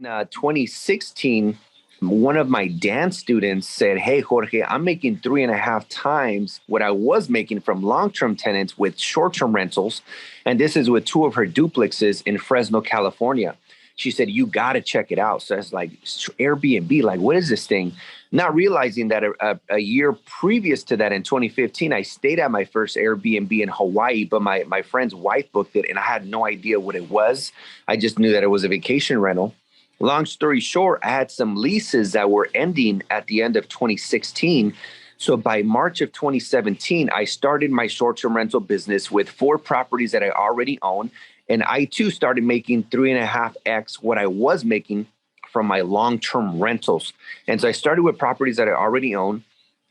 2016, one of my dance students said, "Hey, Jorge, I'm making 3.5 times what I was making from long-term tenants with short-term rentals." And this is with two of her duplexes in Fresno, California. She said, "You got to check it out." So I was like, Airbnb, like, what is this thing? Not realizing that a year previous to that, in 2015, I stayed at my first Airbnb in Hawaii, but my friend's wife booked it, and I had no idea what it was. I just knew that it was a vacation rental. Long story short, I had some leases that were ending at the end of 2016. So by March of 2017, I started my short-term rental business with 4 properties that I already own. And I too started making 3.5x what I was making from my long-term rentals. And so I started with properties that I already own.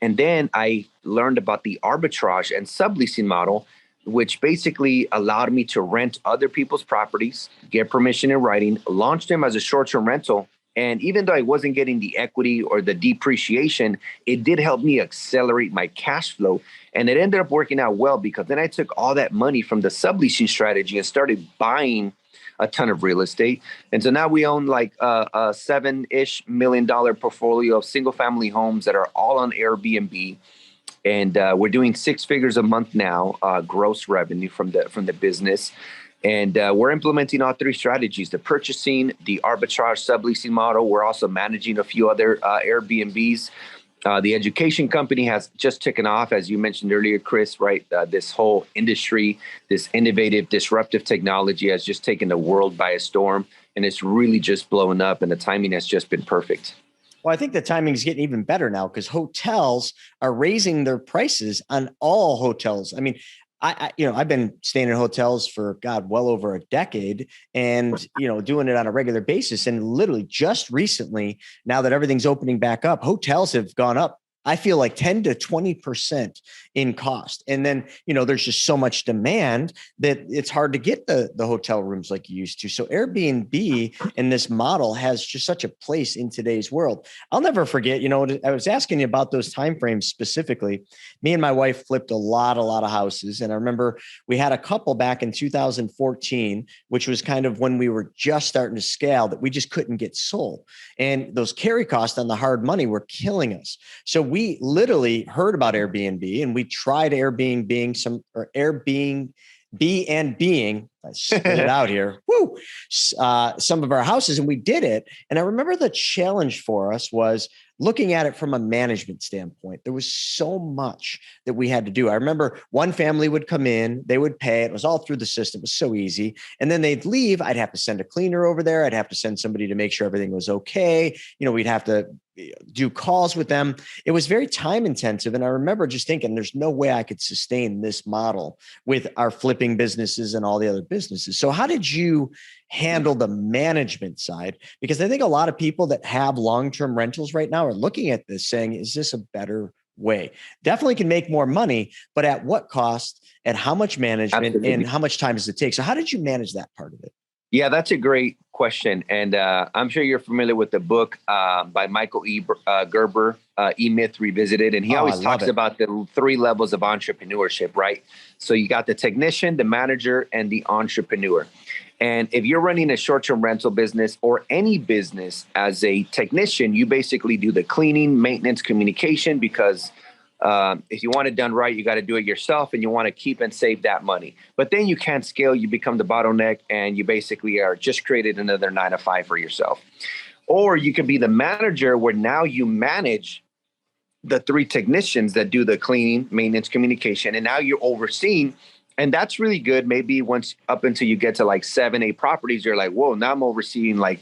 And then I learned about the arbitrage and subleasing model, which basically allowed me to rent other people's properties, get permission in writing, launch them as a short-term rental. And even though I wasn't getting the equity or the depreciation, it did help me accelerate my cash flow. And it ended up working out well, because then I took all that money from the subleasing strategy and started buying a ton of real estate. And so now we own like a $7-ish million portfolio of single family homes that are all on Airbnb. And we're doing 6 figures a month now, gross revenue from the business. And we're implementing all 3 strategies: the purchasing, the arbitrage, subleasing model. We're also managing a few other Airbnbs. The education company has just taken off, as you mentioned earlier, Chris, right? This whole industry, this innovative, disruptive technology has just taken the world by a storm, and it's really just blown up, and the timing has just been perfect. Well, I think the timing is getting even better now, because hotels are raising their prices on all hotels. I mean, I've been staying in hotels for well over a decade, and, doing it on a regular basis. And literally just recently, now that everything's opening back up, hotels have gone up, I feel like 10 to 20% in cost. And then, there's just so much demand that it's hard to get the hotel rooms like you used to. So Airbnb and this model has just such a place in today's world. I'll never forget, I was asking you about those timeframes specifically. Me and my wife flipped a lot of houses. And I remember we had a couple back in 2014, which was kind of when we were just starting to scale, that we just couldn't get sold. And those carry costs on the hard money were killing us. So we literally heard about Airbnb, and we tried Airbnb and being, I spit it out here, some of our houses, and we did it. And I remember the challenge for us was looking at it from a management standpoint. There was so much that we had to do. I remember one family would come in, they would pay. It was all through the system. It was so easy. And then they'd leave. I'd have to send a cleaner over there. I'd have to send somebody to make sure everything was okay. We'd have to do calls with them. It was very time intensive. And I remember just thinking, there's no way I could sustain this model with our flipping businesses and all the other businesses. So how did you handle the management side? Because I think a lot of people that have long-term rentals right now are looking at this saying, is this a better way? Definitely can make more money, but at what cost, at how much management, Absolutely. And how much time does it take? So how did you manage that part of it? Yeah, that's a great question. And I'm sure you're familiar with the book by Michael Gerber, E-Myth Revisited. And he always talks about the 3 levels of entrepreneurship, right? So you got the technician, the manager, and the entrepreneur. And if you're running a short-term rental business or any business as a technician, you basically do the cleaning, maintenance, communication, because if you want it done right, you got to do it yourself, and you want to keep and save that money. But then you can't scale. You become the bottleneck, and you basically are just created another 9 to 5 for yourself. Or you can be the manager, where now you manage the 3 technicians that do the cleaning, maintenance, communication, and now you're overseeing. And that's really good. Maybe once up until you get to like 7, 8 properties, you're like, whoa, now I'm overseeing like,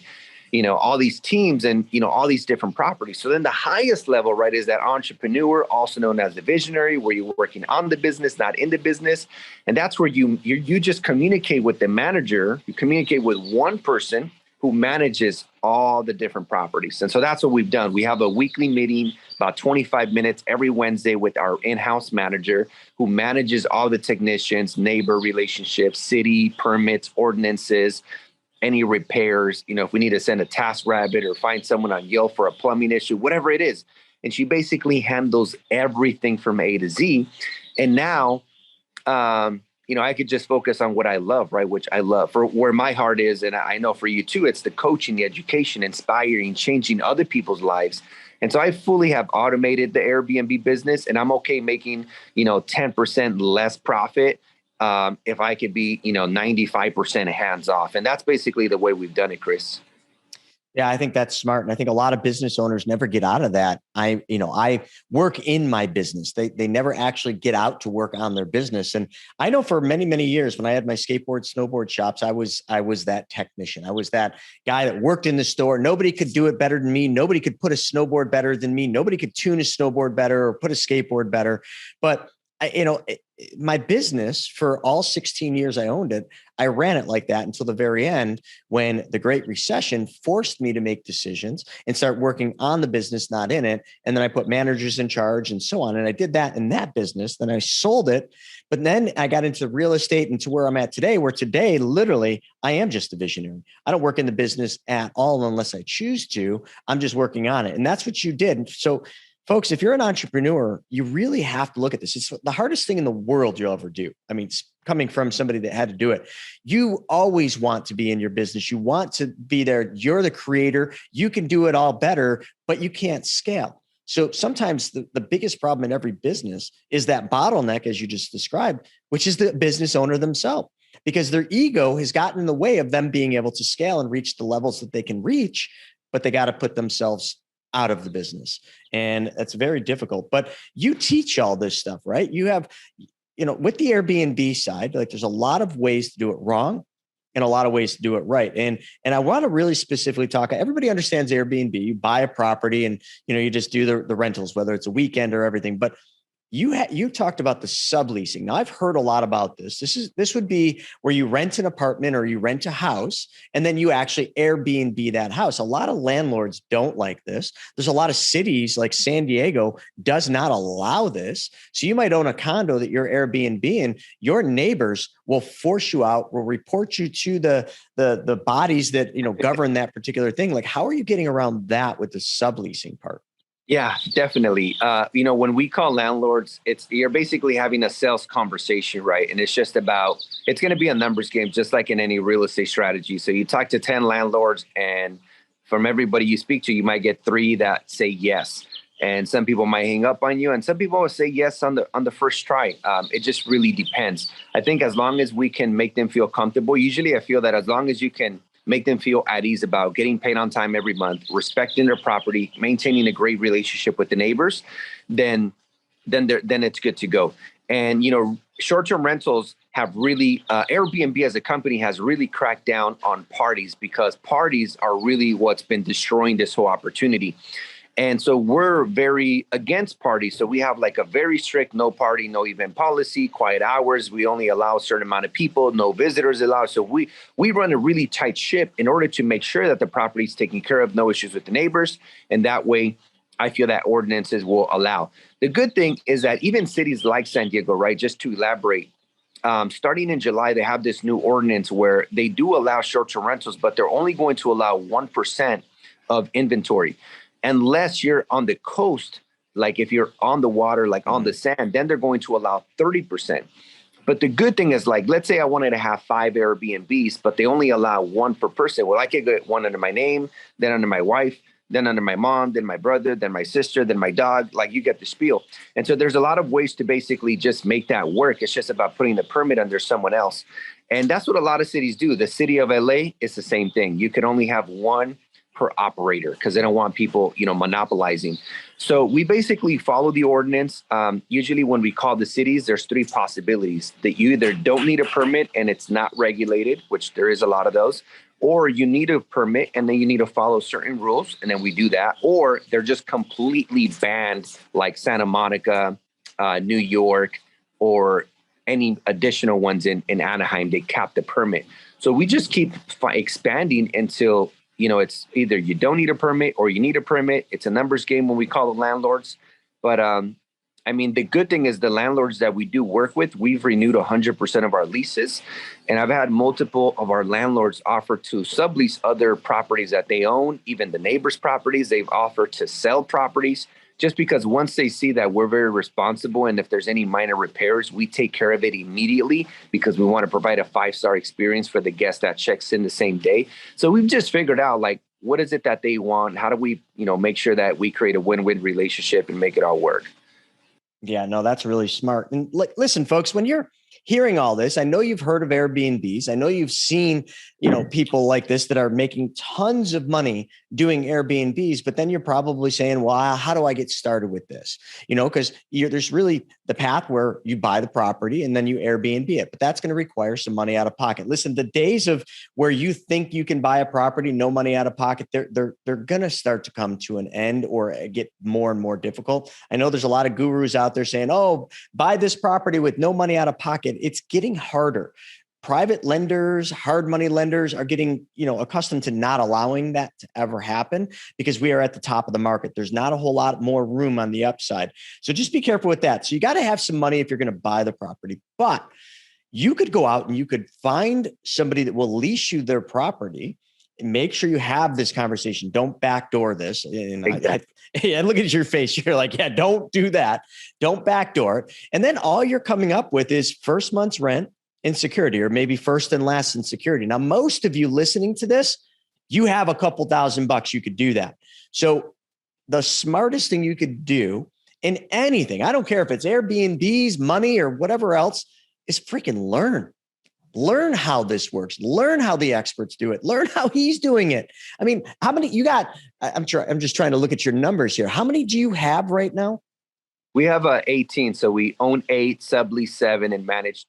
all these teams and, all these different properties. So then the highest level, right, is that entrepreneur, also known as the visionary, where you're working on the business, not in the business. And that's where you just communicate with the manager. You communicate with one person who manages all the different properties. And so that's what we've done. We have a weekly meeting, about 25 minutes every Wednesday, with our in-house manager, who manages all the technicians, neighbor relationships, city permits, ordinances, any repairs, if we need to send a task rabbit or find someone on Yelp for a plumbing issue, whatever it is. And she basically handles everything from A to Z. And now I could just focus on what I love, right? Which I love for where my heart is. And I know for you too, it's the coaching, the education, inspiring, changing other people's lives. And so I fully have automated the Airbnb business, and I'm okay making, 10% less profit if I could be, 95% hands off. And that's basically the way we've done it, Chris. Yeah, I think that's smart. And I think a lot of business owners never get out of that. I work in my business. They never actually get out to work on their business. And I know for many, many years when I had my skateboard, snowboard shops, I was that technician. I was that guy that worked in the store. Nobody could do it better than me. Nobody could put a snowboard better than me. Nobody could tune a snowboard better or put a skateboard better. But my business for all 16 years I owned it, I ran it like that until the very end when the Great Recession forced me to make decisions and start working on the business, not in it. And then I put managers in charge and so on. And I did that in that business. Then I sold it. But then I got into real estate and to where I'm at today, where today, literally, I am just a visionary. I don't work in the business at all unless I choose to. I'm just working on it. And that's what you did. So folks, if you're an entrepreneur, you really have to look at this. It's the hardest thing in the world you'll ever do. I mean, coming from somebody that had to do it, you always want to be in your business. You want to be there. You're the creator. You can do it all better, but you can't scale. So sometimes the biggest problem in every business is that bottleneck, as you just described, which is the business owner themselves, because their ego has gotten in the way of them being able to scale and reach the levels that they can reach, but they got to put themselves out of the business. And that's very difficult, but you teach all this stuff, right? You have, with the Airbnb side, like there's a lot of ways to do it wrong and a lot of ways to do it right. And I want to really specifically talk, everybody understands Airbnb. You buy a property and, you just do the rentals, whether it's a weekend or everything, but you talked about the subleasing. Now I've heard a lot about this. This would be where you rent an apartment or you rent a house and then you actually Airbnb that house. A lot of landlords don't like this. There's a lot of cities like San Diego does not allow this. So you might own a condo that you're Airbnb and your neighbors will force you out, will report you to the bodies that, govern that particular thing. Like, how are you getting around that with the subleasing part? Yeah, definitely. When we call landlords, you're basically having a sales conversation, right? And it's going to be a numbers game, just like in any real estate strategy. So you talk to 10 landlords and from everybody you speak to, you might get 3 that say yes. And some people might hang up on you and some people will say yes on the first try. It just really depends. I think as long as we can make them feel comfortable, usually I feel that as long as you can make them feel at ease about getting paid on time every month, respecting their property, maintaining a great relationship with the neighbors, then it's good to go. And, short-term rentals have really, Airbnb as a company has really cracked down on parties because parties are really what's been destroying this whole opportunity. And so we're very against parties. So we have like a very strict no party, no event policy, quiet hours. We only allow a certain amount of people, no visitors allowed. So we run a really tight ship in order to make sure that the property is taken care of, no issues with the neighbors. And that way, I feel that ordinances will allow. The good thing is that even cities like San Diego, right, just to elaborate, starting in July, they have this new ordinance where they do allow short-term rentals, but they're only going to allow 1% of inventory. Unless you're on the coast, like if you're on the water, like on the sand, then they're going to allow 30%. But the good thing is, like, let's say I wanted to have 5 Airbnbs, but they only allow 1 per person. Well, I could get 1 under my name, then under my wife, then under my mom, then my brother, then my sister, then my dog. Like, you get the spiel. And so there's a lot of ways to basically just make that work. It's just about putting the permit under someone else. And that's what a lot of cities do. The city of LA is the same thing. You can only have 1 per operator because they don't want people, monopolizing. So we basically follow the ordinance. Usually when we call the cities, there's 3 possibilities that you either don't need a permit and it's not regulated, which there is a lot of those, or you need a permit and then you need to follow certain rules. And then we do that, or they're just completely banned like Santa Monica, New York, or any additional ones in Anaheim, they cap the permit. So we just keep expanding until it's either you don't need a permit or you need a permit. It's a numbers game when we call the landlords. But the good thing is the landlords that we do work with, we've renewed 100% of our leases. And I've had multiple of our landlords offer to sublease other properties that they own, even the neighbors' properties. They've offered to sell properties just because once they see that we're very responsible, and if there's any minor repairs, we take care of it immediately because we want to provide a 5-star experience for the guest that checks in the same day. So we've just figured out, like, what is it that they want? How do we, make sure that we create a win-win relationship and make it all work? Yeah, no, that's really smart. And listen, folks, when you're hearing all this, I know you've heard of Airbnbs. I know you've seen, people like this that are making tons of money doing Airbnbs, but then you're probably saying, well, how do I get started with this? Because there's really the path where you buy the property and then you Airbnb it, but that's going to require some money out of pocket. Listen, the days of where you think you can buy a property, no money out of pocket, they're going to start to come to an end or get more and more difficult. I know there's a lot of gurus out there saying, oh, buy this property with no money out of pocket. It's getting harder. Private lenders, hard money lenders are getting, accustomed to not allowing that to ever happen because we are at the top of the market. There's not a whole lot more room on the upside. So just be careful with that. So you got to have some money if you're going to buy the property, but you could go out and you could find somebody that will lease you their property and make sure you have this conversation. Don't backdoor this. And I look at your face. You're like, yeah, don't do that. Don't backdoor it. And then all you're coming up with is first month's rent and security, or maybe first and last in security. Now, most of you listening to this, you have a couple $1,000 you could do that. So the smartest thing you could do in anything, I don't care if it's Airbnbs, money, or whatever else, is freaking learn. Learn how this works. Learn how the experts do it. Learn how he's doing it. I mean, how many you got? I'm just trying to look at your numbers here. How many do you have right now? We have 18. So we own 8, sublease 7, and manage